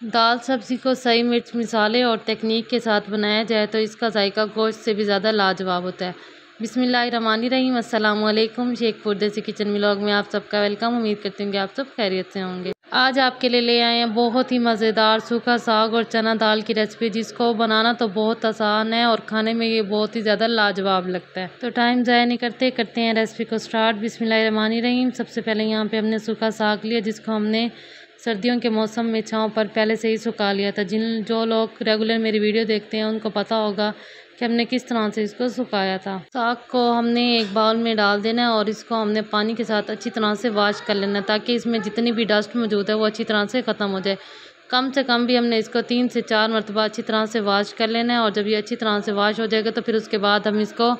दाल सब्ज़ी को सही मिर्च मसाले और तकनीक के साथ बनाया जाए तो इसका जायका गोश्त से भी ज़्यादा लाजवाब होता है। बिस्मिल्लाहिर्रहमानिर्रहीम, अस्सलाम वालेकुम। शेखपुर देसी किचन व्लॉग में आप सबका वेलकम। उम्मीद करती हूँ कि आप सब खैरियत से होंगे। आज आपके लिए ले आए हैं बहुत ही मज़ेदार सूखा साग और चना दाल की रेसिपी, जिसको बनाना तो बहुत आसान है और खाने में ये बहुत ही ज़्यादा लाजवाब लगता है। तो टाइम ज़ाया नहीं करते हैं रेसिपी को स्टार्ट। बिस्मिल्लाहिर्रहमानिर्रहीम। सबसे पहले यहाँ पे हमने सूखा साग लिया, जिसको हमने सर्दियों के मौसम में छाँव पर पहले से ही सुखा लिया था। जो लोग रेगुलर मेरी वीडियो देखते हैं उनको पता होगा कि हमने किस तरह से इसको सुखाया था। साग को हमने एक बाउल में डाल देना है और इसको हमने पानी के साथ अच्छी तरह से वॉश कर लेना है, ताकि इसमें जितनी भी डस्ट मौजूद है वो अच्छी तरह से ख़त्म हो जाए। कम से कम भी हमने इसको 3 से 4 मरतबा अच्छी तरह से वॉश कर लेना है। और जब ये अच्छी तरह से वॉश हो जाएगा तो फिर उसके बाद हम इसको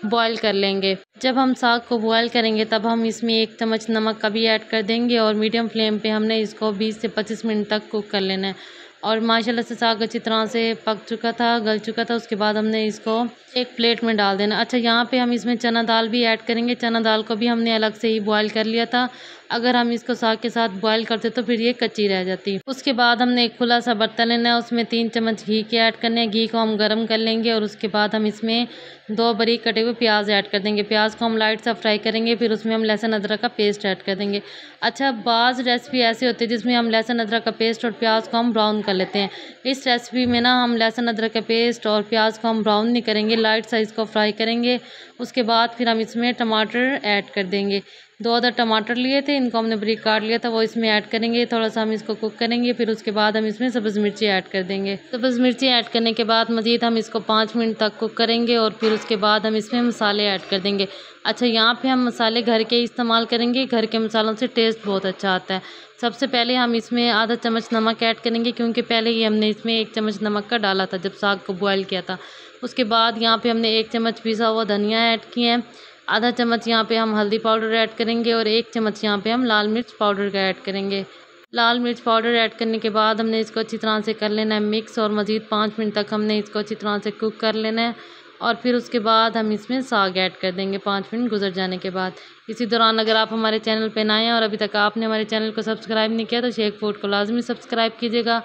बॉयल कर लेंगे। जब हम साग को बॉयल करेंगे तब हम इसमें 1 चम्मच नमक का भी ऐड कर देंगे और मीडियम फ्लेम पे हमने इसको 20 से 25 मिनट तक कुक कर लेना है। और माशाल्लाह से साग अच्छी तरह से पक चुका था, गल चुका था। उसके बाद हमने इसको एक प्लेट में डाल देना। अच्छा, यहाँ पे हम इसमें चना दाल भी ऐड करेंगे। चना दाल को भी हमने अलग से ही बॉयल कर लिया था। अगर हम इसको साग के साथ बॉयल करते तो फिर ये कच्ची रह जाती। उसके बाद हमने एक खुला सा बर्तन लेना है, उसमें 3 चम्मच घी के ऐड करने हैं। घी को हम गर्म कर लेंगे और उसके बाद हम इसमें 2 बारीक कटे हुए प्याज ऐड कर देंगे। प्याज को हम लाइट सा फ्राई करेंगे, फिर उसमें हम लहसुन अदरक का पेस्ट ऐड कर देंगे। अच्छा, बाज़ रेसिपी ऐसी होती है जिसमें हम लहसुन अदरक का पेस्ट और प्याज को हम ब्राउन कर लेते हैं। इस रेसिपी में ना हम लहसुन अदरक का पेस्ट और प्याज को हम ब्राउन नहीं करेंगे, लाइट सा इसको फ्राई करेंगे। उसके बाद फिर हम इसमें टमाटर ऐड कर देंगे। 2 अदर टमाटर लिए थे, इनको हमने बारीक काट लिया था, वो इसमें ऐड करेंगे। थोड़ा सा हम इसको कुक करेंगे, फिर उसके बाद हम इसमें सब्ज़ मिर्ची ऐड कर देंगे। सब्ज़ मिर्ची ऐड करने के बाद मज़ीद हम इसको 5 मिनट तक कुक करेंगे और फिर उसके बाद हम इसमें मसाले ऐड कर देंगे। अच्छा, यहाँ पे हम मसाले घर के इस्तेमाल करेंगे। घर के मसालों से टेस्ट बहुत अच्छा आता है। सबसे पहले हम इसमें आधा चम्मच नमक ऐड करेंगे, क्योंकि पहले ही हमने इसमें 1 चम्मच नमक का डाला था जब साग को बॉयल किया था। उसके बाद यहाँ पे हमने 1 चम्मच पिसा हुआ धनिया ऐड किया है। आधा चम्मच यहाँ पे हम हल्दी पाउडर ऐड करेंगे और 1 चम्मच यहाँ पे हम लाल मिर्च पाउडर का ऐड करेंगे। लाल मिर्च पाउडर ऐड करने के बाद हमने इसको अच्छी तरह से कर लेना है मिक्स, और मज़ीद 5 मिनट तक हमने इसको अच्छी तरह से कुक कर लेना है। और फिर उसके बाद हम इसमें साग ऐड कर देंगे 5 मिनट गुजर जाने के बाद। इसी दौरान अगर आप हमारे चैनल पर नए हैं और अभी तक आपने हमारे चैनल को सब्सक्राइब नहीं किया तो शेख फूड को लाजमी सब्सक्राइब कीजिएगा।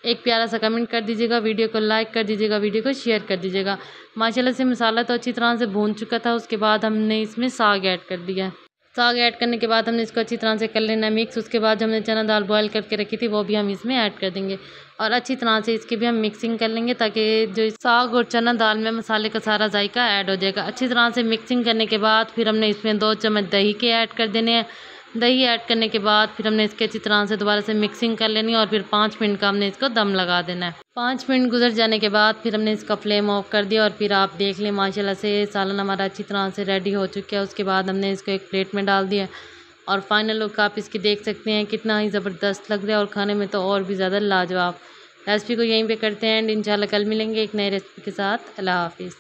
एक प्यारा सा कमेंट कर दीजिएगा, वीडियो को लाइक कर दीजिएगा, वीडियो को शेयर कर दीजिएगा। माशाल्लाह से मसाला तो अच्छी तरह से भून चुका था। उसके बाद हमने इसमें साग ऐड कर दिया है। साग ऐड करने के बाद हमने इसको अच्छी तरह से कर लेना है मिक्स। उसके बाद जो हमने चना दाल बॉयल करके रखी थी वो भी हम इसमें ऐड कर देंगे और अच्छी तरह से इसकी भी हम मिक्सिंग कर लेंगे, ताकि जो साग और चना दाल में मसाले का सारा जायका ऐड हो जाएगा। अच्छी तरह से मिक्सिंग करने के बाद फिर हमने इसमें 2 चम्मच दही के ऐड कर देने हैं। दही ऐड करने के बाद फिर हमने इसके अच्छी तरह से दोबारा से मिक्सिंग कर लेनी है और फिर 5 मिनट का हमने इसको दम लगा देना है। 5 मिनट गुजर जाने के बाद फिर हमने इसका फ्लेम ऑफ कर दिया और फिर आप देख लें माशाल्लाह से सालन हमारा अच्छी तरह से रेडी हो चुका है। उसके बाद हमने इसको एक प्लेट में डाल दिया और फाइनल लुक आप इसकी देख सकते हैं, कितना ही ज़बरदस्त लग रहा है और खाने में तो और भी ज़्यादा लाजवाब। रेसिपी को यहीं पर करते हैं एंड इंशाल्लाह कल मिलेंगे एक नई रेसिपी के साथ। अल्लाह हाफिज़।